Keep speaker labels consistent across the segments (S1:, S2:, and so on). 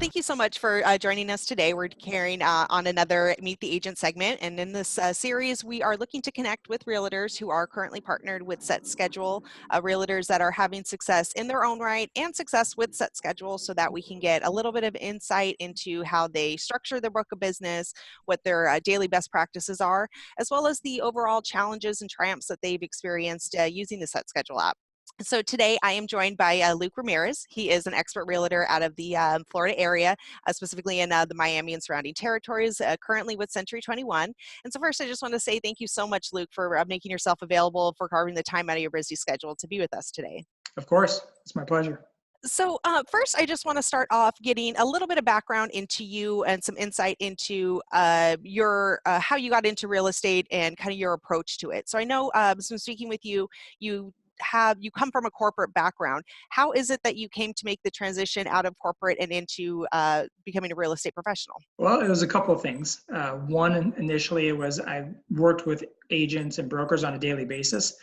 S1: thank you so much for joining us today. We're carrying on another Meet the Agent segment. And in this series, we are looking to connect with realtors who are currently partnered with Set Schedule, realtors that are having success in their own right and success with Set Schedule, so that we can get a little bit of insight into how they structure their book of business, what their daily best practices are, as well as the overall challenges and triumphs that they've experienced using the Set Schedule app. So today I am joined by Luke Ramirez. He is an expert realtor out of the Florida area, specifically in the Miami and surrounding territories, currently with Century 21. And so first, I just want to say thank you so much, Luke, for making yourself available, for carving the time out of your busy schedule to be with us today.
S2: Of course, it's my pleasure.
S1: So first, I just want to start off getting a little bit of background into you and some insight into your how you got into real estate and kind of your approach to it. So I know from speaking with you, you come from a corporate background. How is it that you came to make the transition out of corporate and into becoming a real estate professional?
S2: Well, it was a couple of things. One, initially, it was I worked with agents and brokers on a daily basis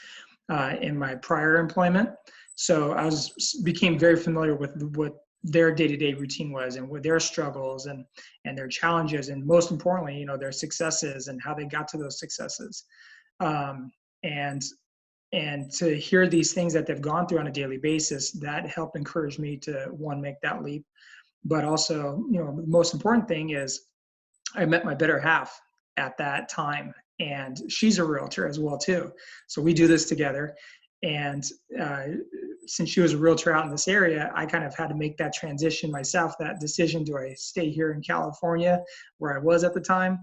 S2: in my prior employment. So I became very familiar with what their day-to-day routine was and what their struggles and their challenges, and most importantly, their successes and how they got to those successes. And to hear these things that they've gone through on a daily basis, that helped encourage me to, one, make that leap. But also, the most important thing is I met my better half at that time, and she's a realtor as well too. So we do this together. And since she was a realtor out in this area, I kind of had to make that transition myself, that decision. Do I stay here in California where I was at the time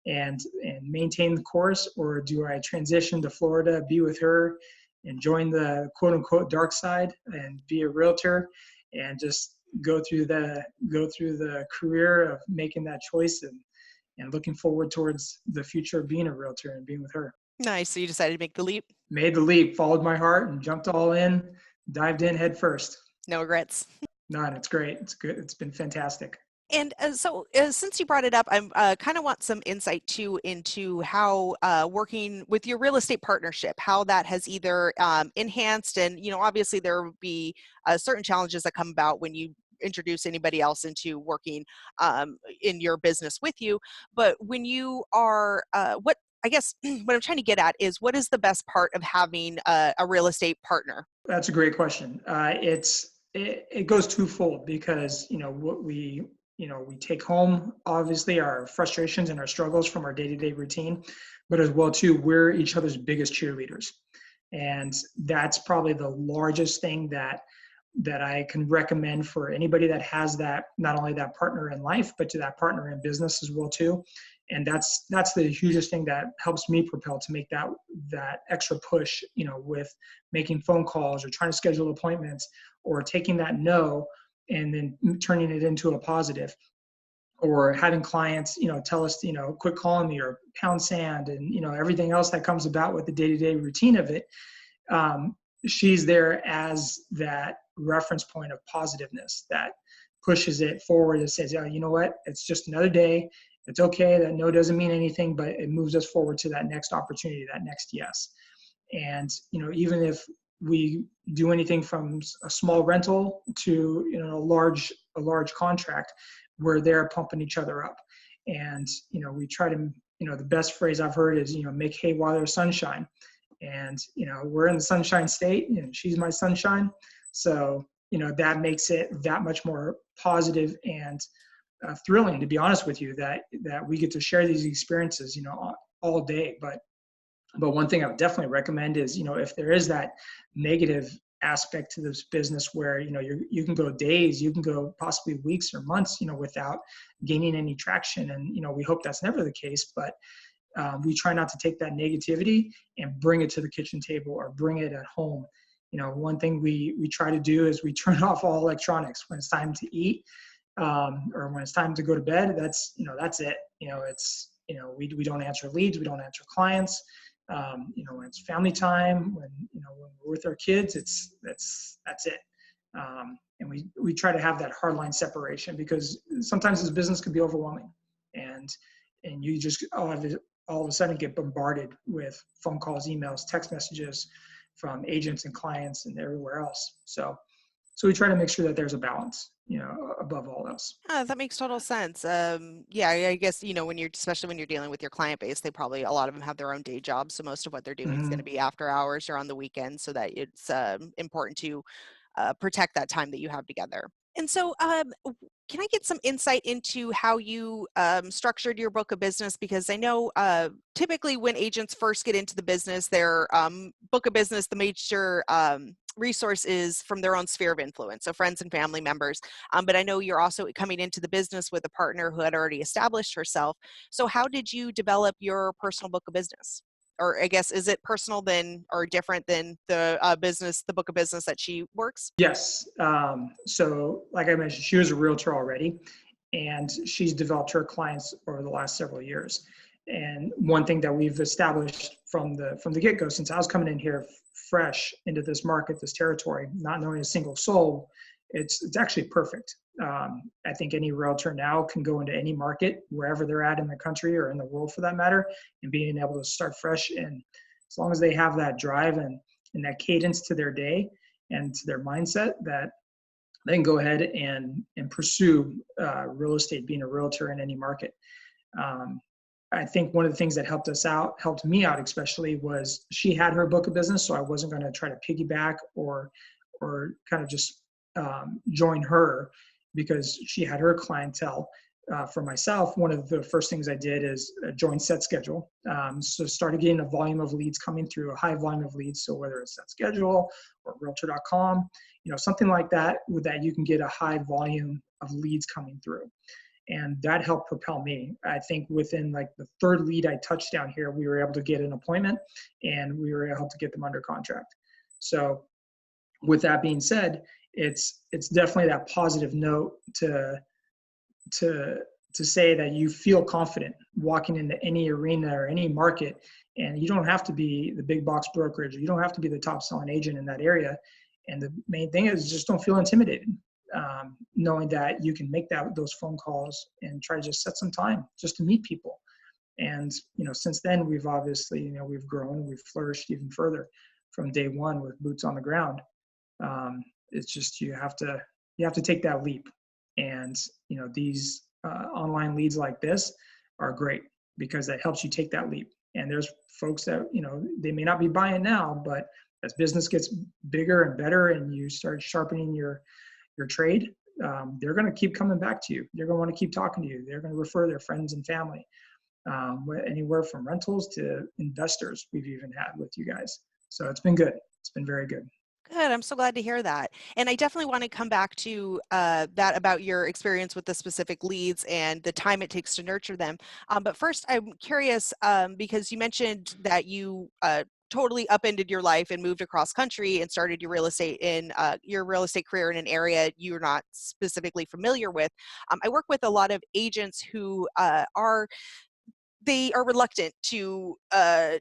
S2: and maintain the course, or do I transition to Florida, be with her and join the quote unquote dark side and be a realtor and just go through the career of making that choice and looking forward towards the future of being a realtor and being with her.
S1: Nice. So you decided to make the leap?
S2: Made the leap, followed my heart and jumped all in, dived in head first.
S1: No regrets.
S2: None. It's great. It's good. It's been fantastic.
S1: And so since you brought it up, I kind of want some insight too into how working with your real estate partnership, how that has either enhanced, and obviously there will be certain challenges that come about when you introduce anybody else into working in your business with you. But when you are, what I guess what I'm trying to get at is, what is the best part of having a real estate partner?
S2: That's a great question. It goes twofold, because what we take home, obviously, our frustrations and our struggles from our day-to-day routine, but as well too, we're each other's biggest cheerleaders. And that's probably the largest thing that I can recommend for anybody that has that, not only that partner in life, but to that partner in business as well too. And that's the hugest thing that helps me propel to make that extra push, with making phone calls or trying to schedule appointments, or taking that no and then turning it into a positive, or having clients, tell us, quit calling me, or pound sand, and, everything else that comes about with the day-to-day routine of it. She's there as that reference point of positiveness that pushes it forward and says, oh, you know what, it's just another day. It's okay. That no doesn't mean anything, but it moves us forward to that next opportunity, that next yes. And, even if we do anything from a small rental to, a large contract, we're there pumping each other up. And, we try to, the best phrase I've heard is, make hay while there's sunshine. And, we're in the Sunshine State, and she's my sunshine. So, that makes it that much more positive and thrilling, to be honest with you, that we get to share these experiences, all day. But one thing I would definitely recommend is, if there is that negative aspect to this business where, you can go days, you can go possibly weeks or months, without gaining any traction. And, we hope that's never the case, but we try not to take that negativity and bring it to the kitchen table or bring it at home. One thing we try to do is we turn off all electronics when it's time to eat, or when it's time to go to bed. That's it. We don't answer leads, we don't answer clients. When it's family time, when we're with our kids, that's it. And we try to have that hard line separation, because sometimes this business can be overwhelming, and you just all of a sudden get bombarded with phone calls, emails, text messages from agents and clients and everywhere else. So So we try to make sure that there's a balance, above all else.
S1: That makes total sense. Yeah, I guess, when you're, especially when you're dealing with your client base, they probably, a lot of them have their own day jobs. So most of what they're doing is going to
S2: Hmm.
S1: be after hours or on the weekends, so that it's important to protect that time that you have together. And so, can I get some insight into how you structured your book of business? Because I know typically when agents first get into the business, their book of business, the major resource is from their own sphere of influence, so friends and family members. But I know you're also coming into the business with a partner who had already established herself. So, how did you develop your personal book of business? Or I guess, is it personal than or different than the the book of business that she works?
S2: Yes. So, like I mentioned, she was a realtor already, and she's developed her clients over the last several years. And one thing that we've established from the get-go, since I was coming in here fresh into this market, this territory, not knowing a single soul, it's actually perfect. I think any realtor now can go into any market, wherever they're at in the country or in the world for that matter, and being able to start fresh. And as long as they have that drive and that cadence to their day and to their mindset, that they can go ahead and pursue real estate, being a realtor in any market. Um, I think one of the things that helped me out especially, was she had her book of business, so I wasn't going to try to piggyback or kind of just join her, because she had her clientele. For myself, one of the first things I did is join Set Schedule. So started getting a volume of leads coming through, a high volume of leads. So whether it's Set Schedule or Realtor.com, something like that, with that you can get a high volume of leads coming through. And that helped propel me. I think within like the third lead I touched down here, we were able to get an appointment and we were able to get them under contract. So with that being said, it's definitely that positive note to say that you feel confident walking into any arena or any market, and you don't have to be the big box brokerage, you don't have to be the top selling agent in that area. And the main thing is, just don't feel intimidated, knowing that you can make those phone calls and try to just set some time just to meet people. And since then, we've obviously, we've grown, we've flourished even further from day one with boots on the ground. It's just you have to take that leap. And these online leads like this are great, because that helps you take that leap. And there's folks that they may not be buying now, but as business gets bigger and better and you start sharpening your trade, they're going to keep coming back to you. They're going to want to keep talking to you. They're going to refer their friends and family, anywhere from rentals to investors we've even had with you guys. So it's been good. It's been very good.
S1: Good. I'm so glad to hear that. And I definitely want to come back to that about your experience with the specific leads and the time it takes to nurture them. But first, I'm curious because you mentioned that you totally upended your life and moved across country and started your real estate career in an area you're not specifically familiar with. I work with a lot of agents who they are reluctant to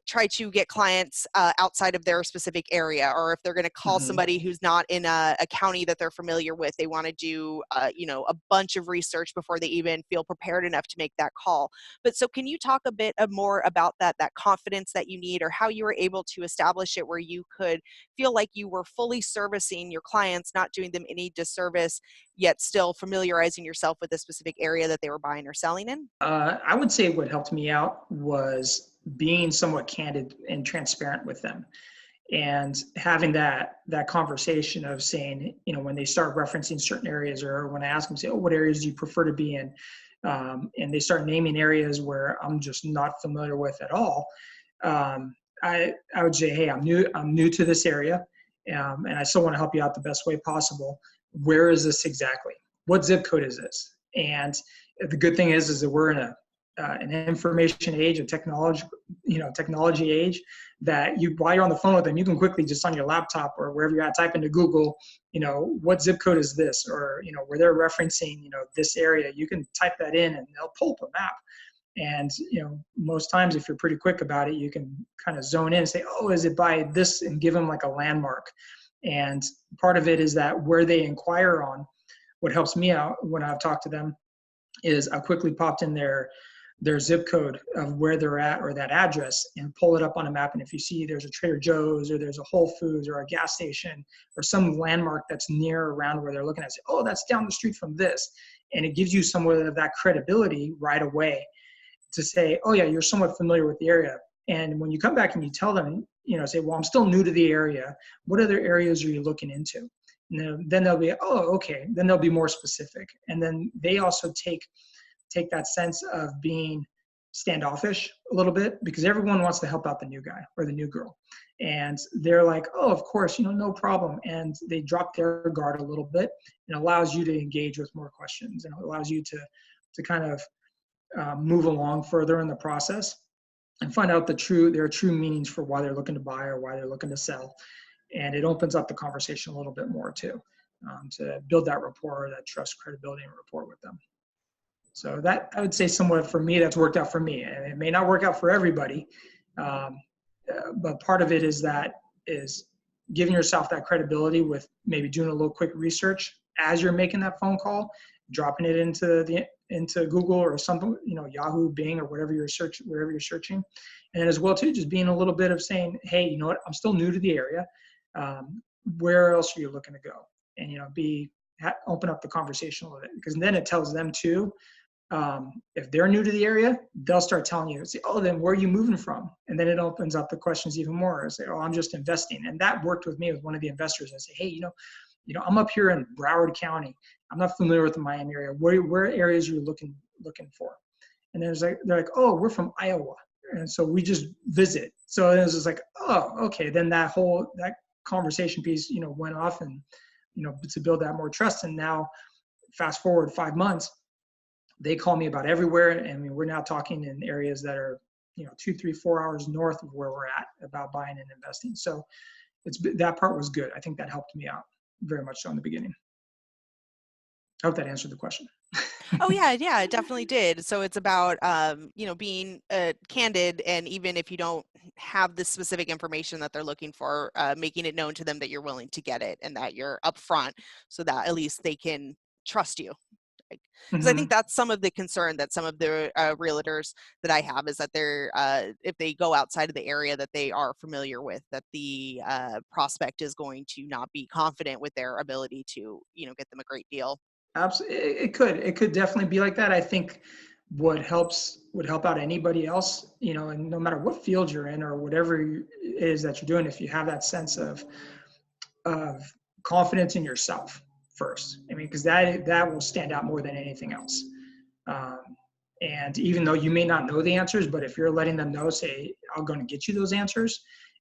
S1: try to get clients outside of their specific area, or if they're going to call
S2: Hmm.
S1: somebody who's not in a county that they're familiar with, they want to do a bunch of research before they even feel prepared enough to make that call. But so can you talk a bit more about that confidence that you need, or how you were able to establish it where you could feel like you were fully servicing your clients, not doing them any disservice, yet still familiarizing yourself with the specific area that they were buying or selling in?
S2: I would say what helped me out was being somewhat candid and transparent with them, and having that conversation of saying, when they start referencing certain areas, or when I ask them, say, oh, what areas do you prefer to be in? And they start naming areas where I'm just not familiar with at all. Um, I would say, hey, I'm new to this area, and I still want to help you out the best way possible. Where is this exactly? What zip code is this? And the good thing is that we're in an information age, a technology age, that while you're on the phone with them, you can quickly, just on your laptop or wherever you're at, type into Google, what zip code is this, or where they're referencing, this area. You can type that in and they'll pull up a map. And most times, if you're pretty quick about it, you can kind of zone in and say, oh, is it by this, and give them like a landmark. And part of it is that where they inquire on, what helps me out when I've talked to them is I quickly popped in their zip code of where they're at or that address and pull it up on a map. And if you see there's a Trader Joe's or there's a Whole Foods or a gas station or some landmark that's near around where they're looking at, say, oh, that's down the street from this. And it gives you somewhat of that credibility right away to say, oh yeah, you're somewhat familiar with the area. And when you come back and you tell them, say, well, I'm still new to the area. What other areas are you looking into? And then they'll be, oh, okay. Then they'll be more specific. And then they also take that sense of being standoffish a little bit, because everyone wants to help out the new guy or the new girl. And they're like, oh, of course, no problem. And they drop their guard a little bit, and allows you to engage with more questions, and it allows you to kind of move along further in the process and find out their true meanings for why they're looking to buy or why they're looking to sell. And it opens up the conversation a little bit more too, to build that rapport, that trust, credibility, and rapport with them. So that, I would say, somewhat for me, that's worked out for me. And it may not work out for everybody, but part of it is giving yourself that credibility with maybe doing a little quick research as you're making that phone call, dropping it into Google or something, Yahoo, Bing, or wherever you're searching. And then as well too, just being a little bit of saying, hey, you know what, I'm still new to the area. Where else are you looking to go? And, open up the conversation a little bit, because then it tells them too, if they're new to the area, they'll start telling you, say, oh, then where are you moving from? And then it opens up the questions even more. I say, oh, I'm just investing. And that worked with me with one of the investors. I say, hey, I'm up here in Broward County. I'm not familiar with the Miami area. Where areas are you looking for? And then they're like, oh, we're from Iowa. And so we just visit. So it was just like, oh, okay. Then that conversation piece, went off, and, to build that more trust. And now fast forward 5 months, they call me about everywhere. And we're now talking in areas that are, 2, 3, 4 hours north of where we're at about buying and investing. So that part was good. I think that helped me out very much so in the beginning. I hope that answered the question.
S1: Oh yeah, it definitely did. So it's about being candid, and even if you don't have the specific information that they're looking for, making it known to them that you're willing to get it and that you're upfront, so that at least they can trust you. Because I think that's some of the concern that some of the realtors that I have is that they're if they go outside of the area that they are familiar with, that the prospect is going to not be confident with their ability to get them a great deal.
S2: Absolutely, it could definitely be like that. I think would help out anybody else, and no matter what field you're in or whatever it is that you're doing, if you have that sense of confidence in yourself first. Because that will stand out more than anything else. And even though you may not know the answers, but if you're letting them know, say, I'm going to get you those answers,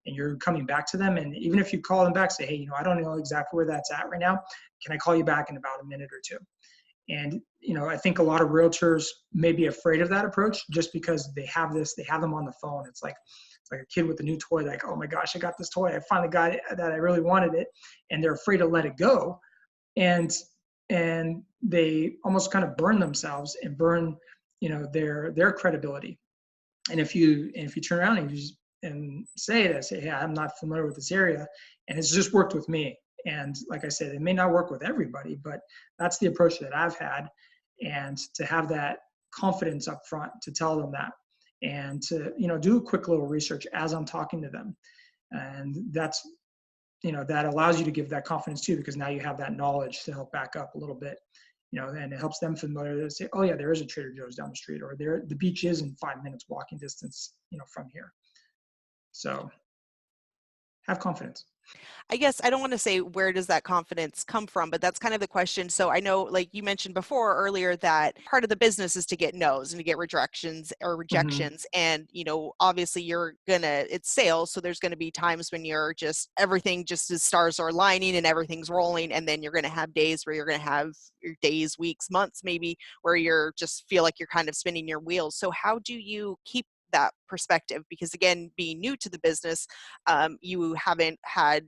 S2: and you're coming back to them, and even if you call them back, say, hey, I don't know exactly where that's at right now. Can I call you back in about a minute or two? And, I think a lot of realtors may be afraid of that approach just because they have them on the phone. It's like a kid with a new toy, like, oh my gosh, I got this toy. I finally got it, that I really wanted it. And they're afraid to let it go. And they almost kind of burn themselves and burn, their credibility. And if you turn around and say, hey, I'm not familiar with this area, and it's just worked with me. And like I said, it may not work with everybody, but that's the approach that I've had. And to have that confidence up front to tell them that, and to, do a quick little research as I'm talking to them. And that's, that allows you to give that confidence too, because now you have that knowledge to help back up a little bit, and it helps them familiar to say, oh yeah, there is a Trader Joe's down the street, or the beach is in 5 minutes walking distance, from here. So have confidence.
S1: I guess I don't want to say where does that confidence come from, but that's kind of the question. So I know, like you mentioned before earlier, that part of the business is to get no's and to get rejections. And, obviously it's sales. So there's going to be times when everything just as stars are aligning and everything's rolling. And then you're going to have days where you're going to have your days, weeks, months, maybe, where you're just feel like you're kind of spinning your wheels. So how do you keep that perspective? Because again, being new to the business, you haven't had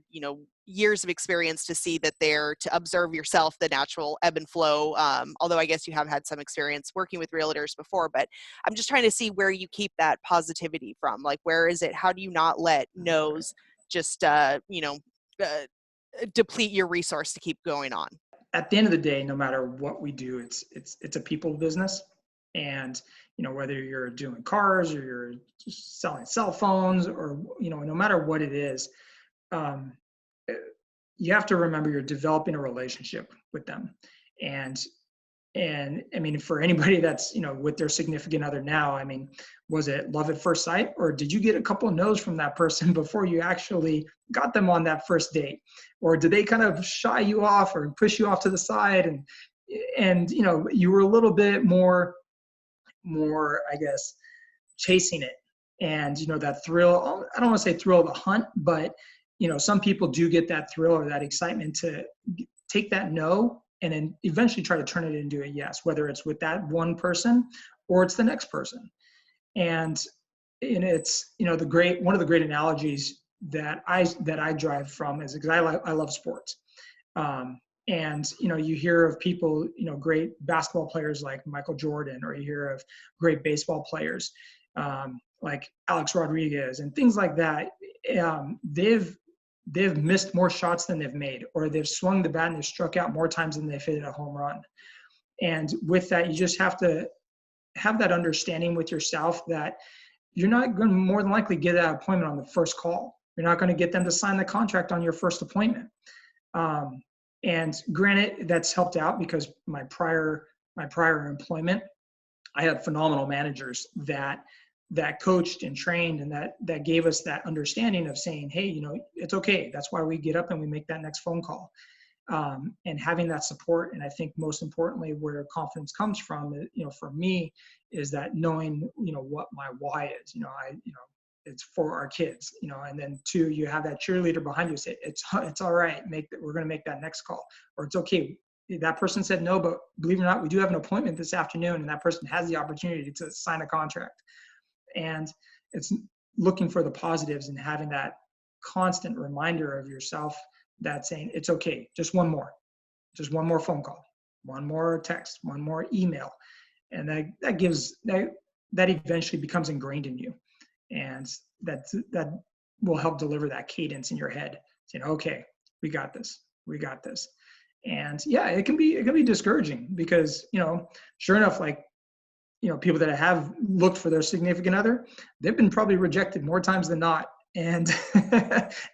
S1: years of experience to see that to observe yourself the natural ebb and flow, although I guess you have had some experience working with realtors before. But I'm just trying to see where you keep that positivity from. Like, where is it? How do you not let no's just deplete your resource to keep going on?
S2: At the end of the day, no matter what we do, it's a people business. And, whether you're doing cars or you're just selling cell phones or, no matter what it is, um, you have to remember you're developing a relationship with them. And I mean, for anybody that's, with their significant other now, I mean, was it love at first sight, or did you get a couple of no's from that person before you actually got them on that first date? Or did they kind of shy you off or push you off to the side, and you were a little bit more, I guess, chasing it. And, that thrill, I don't want to say thrill of the hunt, but, some people do get that thrill or that excitement to take that no and then eventually try to turn it into a yes, whether it's with that one person or it's the next person. And it's, one of the great analogies that I drive from is because I love sports. And you hear of people, great basketball players like Michael Jordan, or you hear of great baseball players like Alex Rodriguez and things like that. They've missed more shots than they've made, or they've swung the bat and they've struck out more times than they've hit a home run. And with that, you just have to have that understanding with yourself that you're not going to more than likely get that appointment on the first call. You're not going to get them to sign the contract on your first appointment. And granted, that's helped out because my prior employment, I had phenomenal managers that coached and trained and that gave us that understanding of saying, hey, it's okay. That's why we get up and we make that next phone call. And having that support. And I think most importantly, where confidence comes from, for me, is that knowing, what my why is. It's for our kids, and then two, you have that cheerleader behind you say, it's all right. We're going to make that next call, or it's okay. That person said no, but believe it or not, we do have an appointment this afternoon, and that person has the opportunity to sign a contract. And it's looking for the positives and having that constant reminder of yourself that saying, it's okay. Just one more phone call, one more text, one more email. And that eventually becomes ingrained in you. And that will help deliver that cadence in your head, saying, okay, we got this. And yeah, it can be discouraging because, sure enough, like, people that have looked for their significant other, they've been probably rejected more times than not. And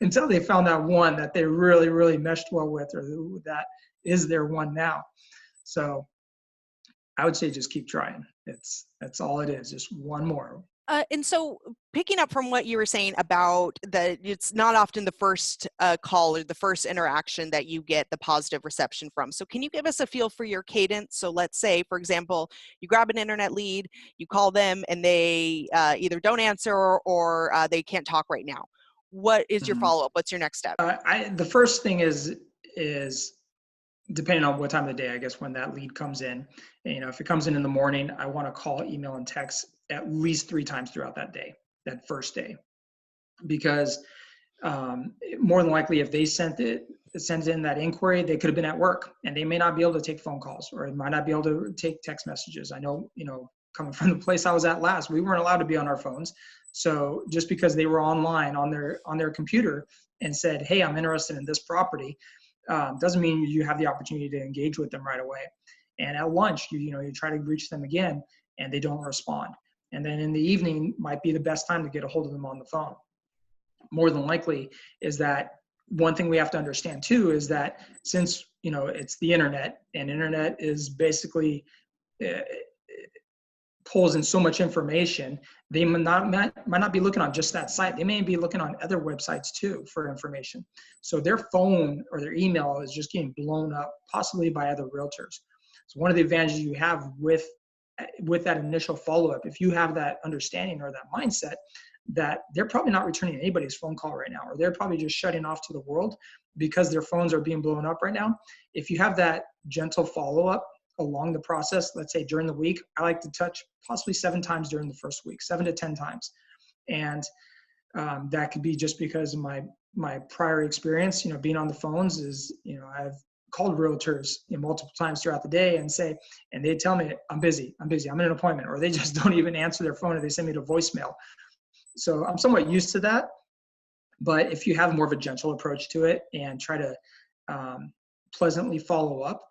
S2: until they found that one that they really, really meshed well with, or that is their one now. So I would say just keep trying. That's all it is. Just one more.
S1: And so picking up from what you were saying about it's not often the first call or the first interaction that you get the positive reception from. So can you give us a feel for your cadence? So let's say, for example, you grab an internet lead, you call them, and they either don't answer or they can't talk right now. What is your follow-up? What's your next step?
S2: The first thing is depending on what time of the day, I guess, when that lead comes in. And, if it comes in the morning, I want to call, email, and text at least 3 times throughout that day, that first day, because more than likely, if they sends in that inquiry, they could have been at work and they may not be able to take phone calls, or they might not be able to take text messages. I know, coming from the place I was at last, we weren't allowed to be on our phones. So just because they were online on their computer and said, hey, I'm interested in this property, doesn't mean you have the opportunity to engage with them right away. And at lunch, you try to reach them again and they don't respond. And then in the evening might be the best time to get a hold of them on the phone. More than likely is that one thing we have to understand too is that since, it's the internet, and internet is basically pulls in so much information, they might not be looking on just that site. They may be looking on other websites too for information. So their phone or their email is just getting blown up, possibly by other realtors. So one of the advantages you have with that initial follow-up, if you have that understanding or that mindset that they're probably not returning anybody's phone call right now, or they're probably just shutting off to the world because their phones are being blown up right now. If you have that gentle follow-up along the process, let's say during the week, I like to touch possibly 7 times during the first week, 7 to 10 times. And that could be just because of my prior experience, being on the phones is, I've called realtors multiple times throughout the day and they tell me, I'm busy, I'm in an appointment, or they just don't even answer their phone, or they send me to voicemail. So I'm somewhat used to that. But if you have more of a gentle approach to it and try to pleasantly follow up,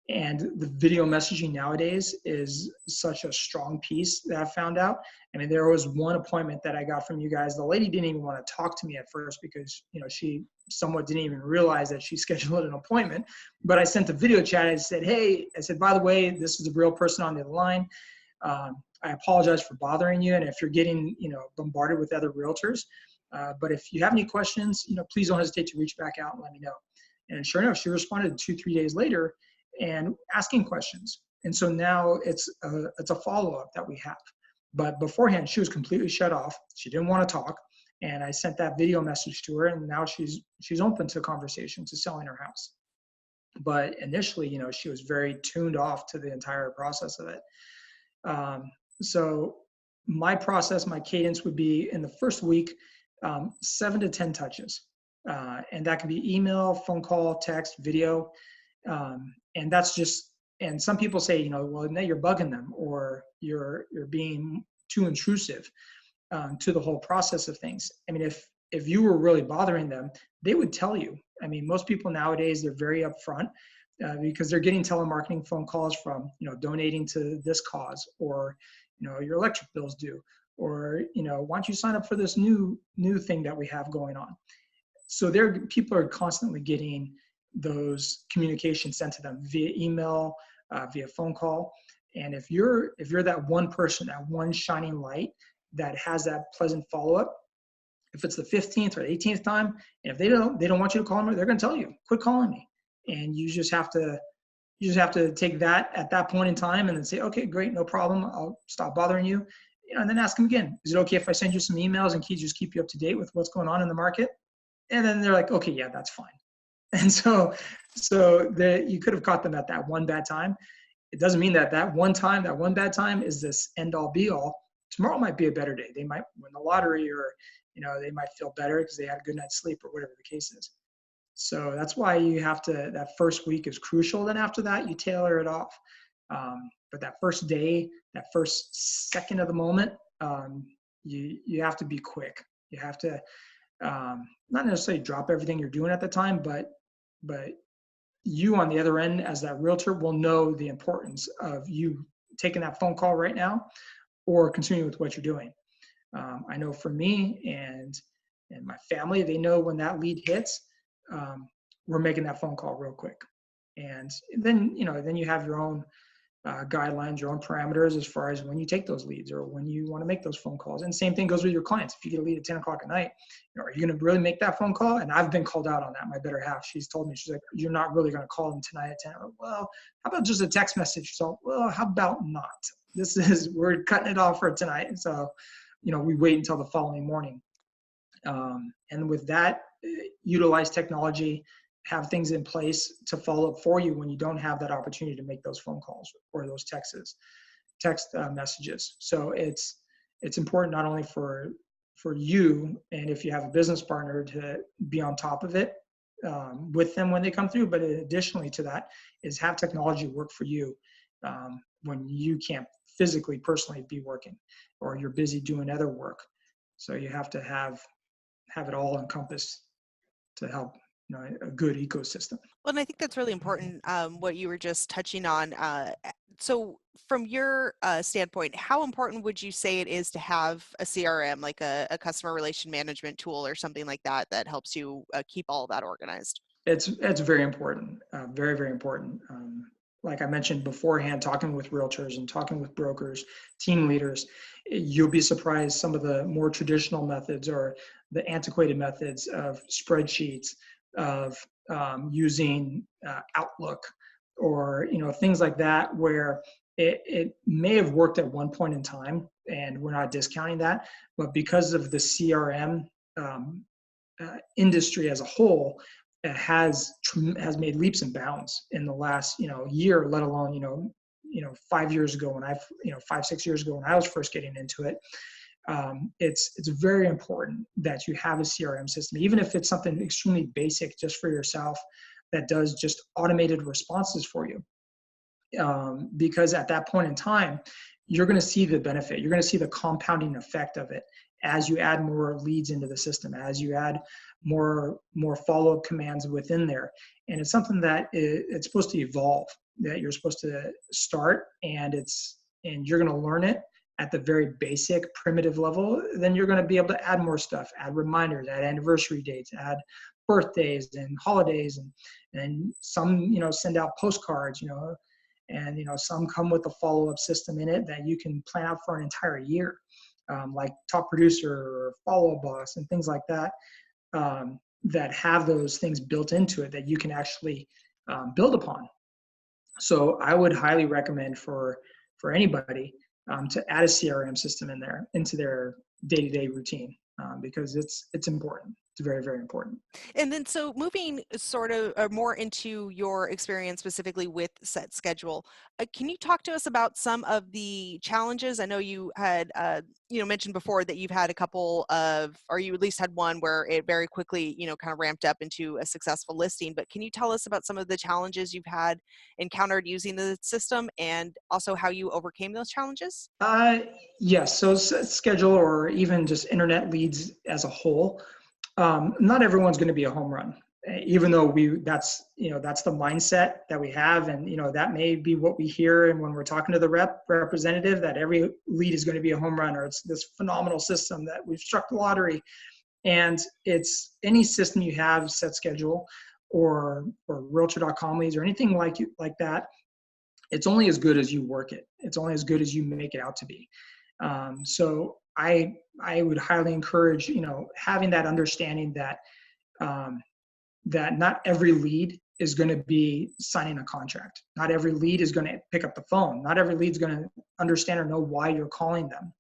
S2: And the video messaging nowadays is such a strong piece that I found out. I mean, there was one appointment that I got from you guys. The lady didn't even want to talk to me at first because, she somewhat didn't even realize that she scheduled an appointment. But I sent a video chat. I said, hey, by the way, this is a real person on the other line. I apologize for bothering you. And if you're getting, bombarded with other realtors, but if you have any questions, please don't hesitate to reach back out and let me know. And sure enough, she responded 2-3 days later and asking questions. And so now it's a follow-up that we have. But beforehand, she was completely shut off. She didn't want to talk. And I sent that video message to her, and now she's open to conversation, to selling her house. But initially, she was very tuned off to the entire process of it. So my process, my cadence would be in the first week, 7 to 10 touches. And that can be email, phone call, text, video. And that's just, and some people say, well, now you're bugging them, or you're being too intrusive to the whole process of things. I mean, if you were really bothering them, they would tell you. I mean, most people nowadays, they're very upfront because they're getting telemarketing phone calls from, donating to this cause, or, your electric bill's due, or, why don't you sign up for this new thing that we have going on? So people are constantly getting those communications sent to them via email, via phone call. And if you're that one person, that one shining light that has that pleasant follow-up, if it's the 15th or 18th time, and if they don't want you to call them, they're going to tell you, quit calling me. And you just have to take that at that point in time and then say, okay, great, no problem. I'll stop bothering you. And then ask them again, is it okay if I send you some emails and just keep you up to date with what's going on in the market? And then they're like, okay, yeah, that's fine. And so you could have caught them at that one bad time. It doesn't mean that one bad time is this end all be all. Tomorrow might be a better day. They might win the lottery, or, they might feel better because they had a good night's sleep, or whatever the case is. So that's why that first week is crucial. Then after that, you tailor it off. But that first day, that first second of the moment, you have to be quick. You have to, not necessarily drop everything you're doing at the time, but you on the other end as that realtor will know the importance of you taking that phone call right now or continuing with what you're doing. I know for me and my family, they know when that lead hits, we're making that phone call real quick. And then, then you have your own guidelines, your own parameters as far as when you take those leads or when you want to make those phone calls. And same thing goes with your clients. If you get a lead at 10 o'clock at night, are you going to really make that phone call? And I've been called out on that. My better half, she's told me, she's like, you're not really going to call them tonight at 10. Well, how about just a text message? So, well, how about not? We're cutting it off for tonight. And so, we wait until the following morning. And with that, utilize technology, have things in place to follow up for you when you don't have that opportunity to make those phone calls or those text messages. So it's important not only for you, and if you have a business partner, to be on top of it with them when they come through, but additionally to that is have technology work for you when you can't physically, personally be working, or you're busy doing other work. So you have to have it all encompassed to help a good ecosystem.
S1: Well, and I think that's really important, what you were just touching on. So from your standpoint, how important would you say it is to have a CRM, like a customer relation management tool or something like that, that helps you keep all of that organized?
S2: It's very important, very, very important. Like I mentioned beforehand, talking with realtors and talking with brokers, team leaders, you'll be surprised some of the more traditional methods or the antiquated methods of spreadsheets, of using Outlook, or things like that, where it may have worked at one point in time, and we're not discounting that, but because of the CRM industry as a whole, has made leaps and bounds in the last year, let alone 5 years ago when 5-6 years ago when I was first getting into it. It's very important that you have a CRM system, even if it's something extremely basic just for yourself that does just automated responses for you. Because at that point in time, you're going to see the benefit. You're going to see the compounding effect of it. as you add more leads into the system, as you add more follow-up commands within there. And it's something that it's supposed to evolve, that you're supposed to start, and you're going to learn it at the very basic primitive level. Then you're going to be able to add more stuff, add reminders, add anniversary dates, add birthdays and holidays, and some, send out postcards, and, some come with a follow-up system in it that you can plan out for an entire year, like Top Producer or Follow-Up Boss and things like that, that have those things built into it that you can actually build upon. So I would highly recommend for anybody to add a CRM system into their day-to-day routine, because it's important. It's very, very important.
S1: And then, so moving sort of more into your experience specifically with Set Schedule, can you talk to us about some of the challenges? I know you had, mentioned before that you've had a couple of, or you at least had one where it very quickly, kind of ramped up into a successful listing. But can you tell us about some of the challenges you've had encountered using the system, and also how you overcame those challenges?
S2: Yes. So Set Schedule, or even just internet leads as a whole, not everyone's going to be a home run, even though that's the mindset that we have. And, that may be what we hear. And when we're talking to the representative, that every lead is going to be a home run, or it's this phenomenal system that we've struck the lottery. And it's any system you have, Set Schedule or realtor.com leads or anything like that. It's only as good as you work it. It's only as good as you make it out to be. So I would highly encourage, having that understanding that that not every lead is going to be signing a contract. Not every lead is going to pick up the phone. Not every lead is going to understand or know why you're calling them.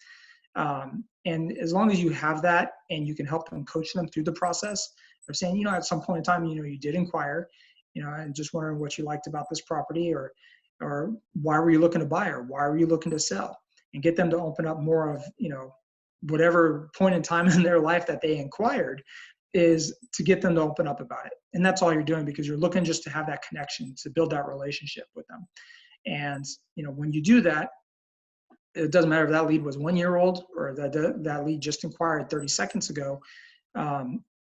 S2: And as long as you have that, and you can help them, coach them through the process of saying, at some point in time, you did inquire, and just wondering what you liked about this property, or why were you looking to buy, or why were you looking to sell, and get them to open up more of, whatever point in time in their life that they inquired, is to get them to open up about it. And that's all you're doing, because you're looking just to have that connection, to build that relationship with them. And, when you do that, it doesn't matter if that lead was 1 year old or that lead just inquired 30 seconds ago.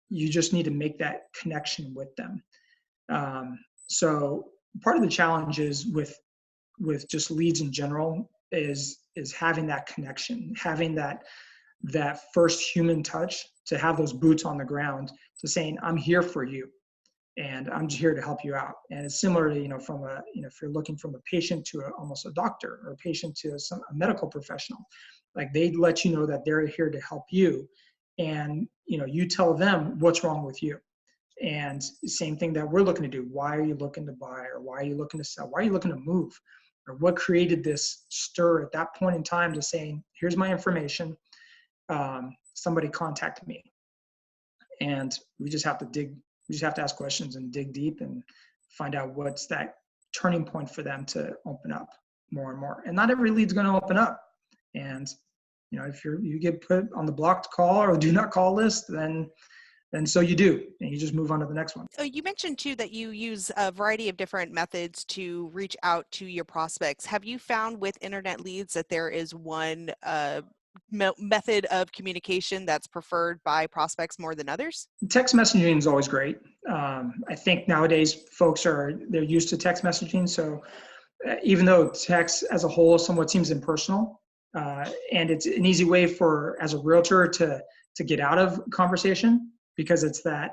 S2: You just need to make that connection with them. So part of the challenge is with just leads in general is having that connection, having that first human touch, to have those boots on the ground, to saying, I'm here for you, and I'm just here to help you out. And it's similar to, from if you're looking from a patient to almost a doctor, or a patient to a medical professional, like they let you know that they're here to help you, and, you tell them what's wrong with you. And same thing that we're looking to do. Why are you looking to buy, or why are you looking to sell? Why are you looking to move? Or what created this stir at that point in time to saying, here's my information, somebody contact me. And we just have to ask questions and dig deep and find out what's that turning point for them to open up more and more. And not every lead's going to open up. And, if you get put on the blocked call or do not call list, then so you do, and you just move on to the next one.
S1: You mentioned too that you use a variety of different methods to reach out to your prospects. Have you found with internet leads that there is one method of communication that's preferred by prospects more than others?
S2: Text messaging is always great. I think nowadays folks they're used to text messaging. So even though text as a whole somewhat seems impersonal, and it's an easy way as a realtor to get out of conversation, because it's that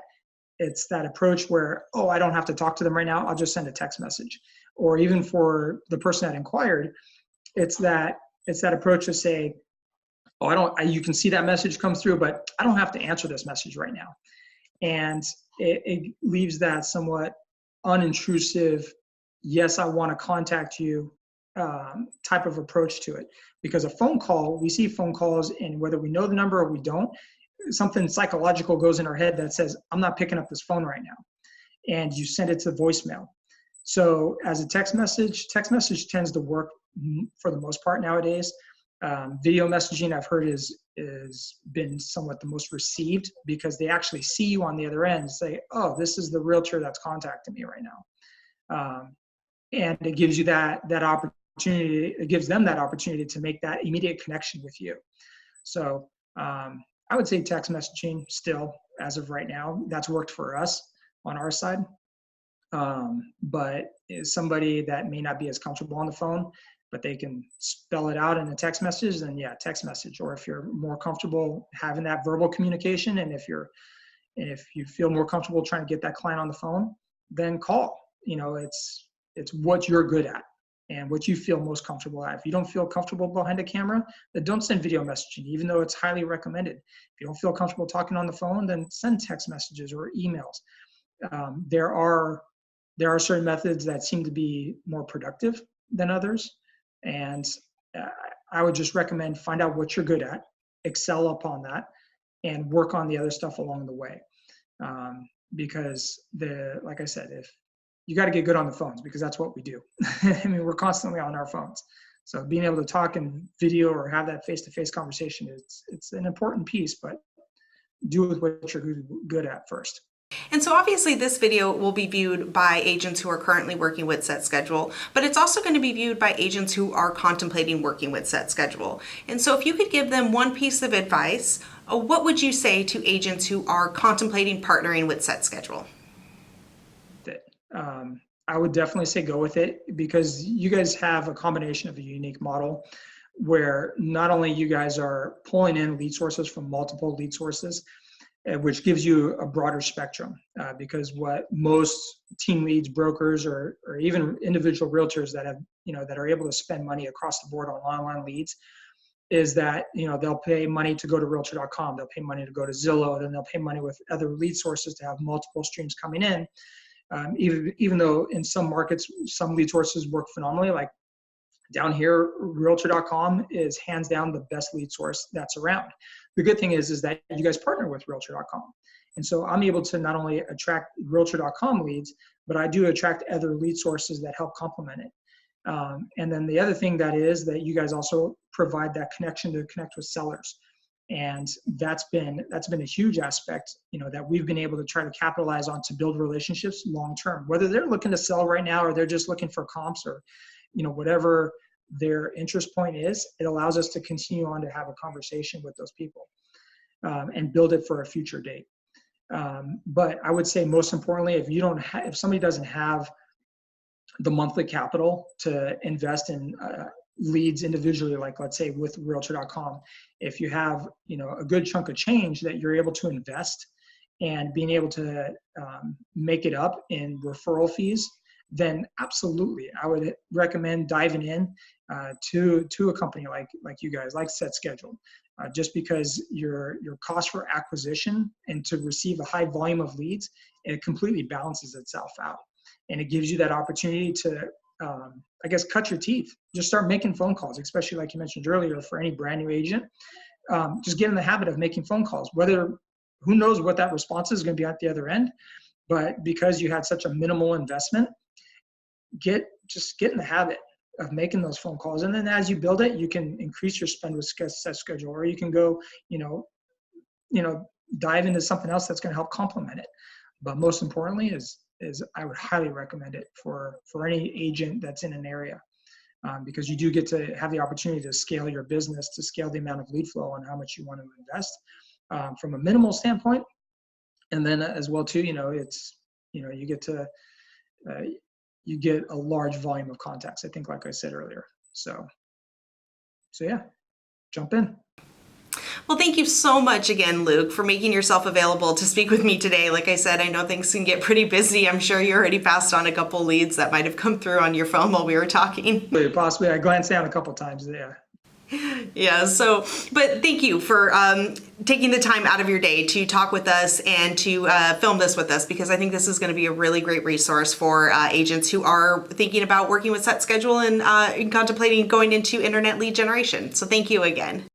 S2: approach where, I don't have to talk to them right now, I'll just send a text message. Or even for the person that inquired, it's that approach to say, you can see that message come through, but I don't have to answer this message right now. And it leaves that somewhat unintrusive, yes, I want to contact you type of approach to it. Because a phone call, we see phone calls, and whether we know the number or we don't, something psychological goes in our head that says, I'm not picking up this phone right now. And you send it to voicemail. So as a text message tends to work for the most part nowadays. Video messaging, I've heard, is been somewhat the most received, because they actually see you on the other end and say, oh, this is the realtor that's contacting me right now. And it gives you that opportunity. It gives them that opportunity to make that immediate connection with you. So I would say text messaging still, as of right now. That's worked for us on our side. But is somebody that may not be as comfortable on the phone, but they can spell it out in a text message, then yeah, text message. Or if you're more comfortable having that verbal communication, and if you feel more comfortable trying to get that client on the phone, then call. It's what you're good at and what you feel most comfortable at. If you don't feel comfortable behind a camera, then don't send video messaging, even though it's highly recommended. If you don't feel comfortable talking on the phone, then send text messages or emails. There are certain methods that seem to be more productive than others. And I would just recommend find out what you're good at, excel upon that, and work on the other stuff along the way. Because like I said, if you got to get good on the phones, because that's what we do. I mean, we're constantly on our phones. So being able to talk in video or have that face-to-face conversation, it's an important piece, but do with what you're good at first.
S1: And so obviously this video will be viewed by agents who are currently working with Set Schedule, but it's also going to be viewed by agents who are contemplating working with Set Schedule. And so if you could give them one piece of advice, what would you say to agents who are contemplating partnering with Set Schedule?
S2: I would definitely say go with it, because you guys have a combination of a unique model where not only you guys are pulling in lead sources from multiple lead sources, which gives you a broader spectrum, because what most team leads, brokers, or even individual realtors that are able to spend money across the board on online leads is that, they'll pay money to go to realtor.com, they'll pay money to go to Zillow, then they'll pay money with other lead sources to have multiple streams coming in. Even though in some markets, some lead sources work phenomenally, like down here, realtor.com is hands down the best lead source that's around. The good thing is that you guys partner with realtor.com. And so I'm able to not only attract realtor.com leads, but I do attract other lead sources that help complement it. And then the other thing that you guys also provide that connection to connect with sellers. And that's been a huge aspect, that we've been able to try to capitalize on to build relationships long term, whether they're looking to sell right now or they're just looking for comps or, whatever their interest point is. It allows us to continue on to have a conversation with those people and build it for a future date. But I would say most importantly, if somebody doesn't have the monthly capital to invest in leads individually, like let's say with realtor.com, if you have a good chunk of change that you're able to invest and being able to make it up in referral fees, then absolutely I would recommend diving in to a company like you guys, like Set Schedule, just because your cost for acquisition and to receive a high volume of leads, it completely balances itself out, and it gives you that opportunity to cut your teeth. Just start making phone calls, especially like you mentioned earlier, for any brand new agent. Just get in the habit of making phone calls. Who knows what that response is going to be at the other end, but because you had such a minimal investment, just get in the habit of making those phone calls. And then as you build it, you can increase your spend with Set Schedule, or you can go, dive into something else that's going to help complement it. But most importantly is I would highly recommend it for any agent that's in an area, because you do get to have the opportunity to scale your business, to scale the amount of lead flow and how much you want to invest from a minimal standpoint. And then as well too, you get a large volume of contacts, I think, like I said earlier. So yeah, jump in.
S1: Well, thank you so much again, Luke, for making yourself available to speak with me today. Like I said, I know things can get pretty busy. I'm sure you already passed on a couple leads that might have come through on your phone while we were talking.
S2: Possibly. I glanced down a couple times there.
S1: Yeah, but thank you for taking the time out of your day to talk with us and to film this with us, because I think this is going to be a really great resource for agents who are thinking about working with Set Schedule and contemplating going into internet lead generation. So thank you again.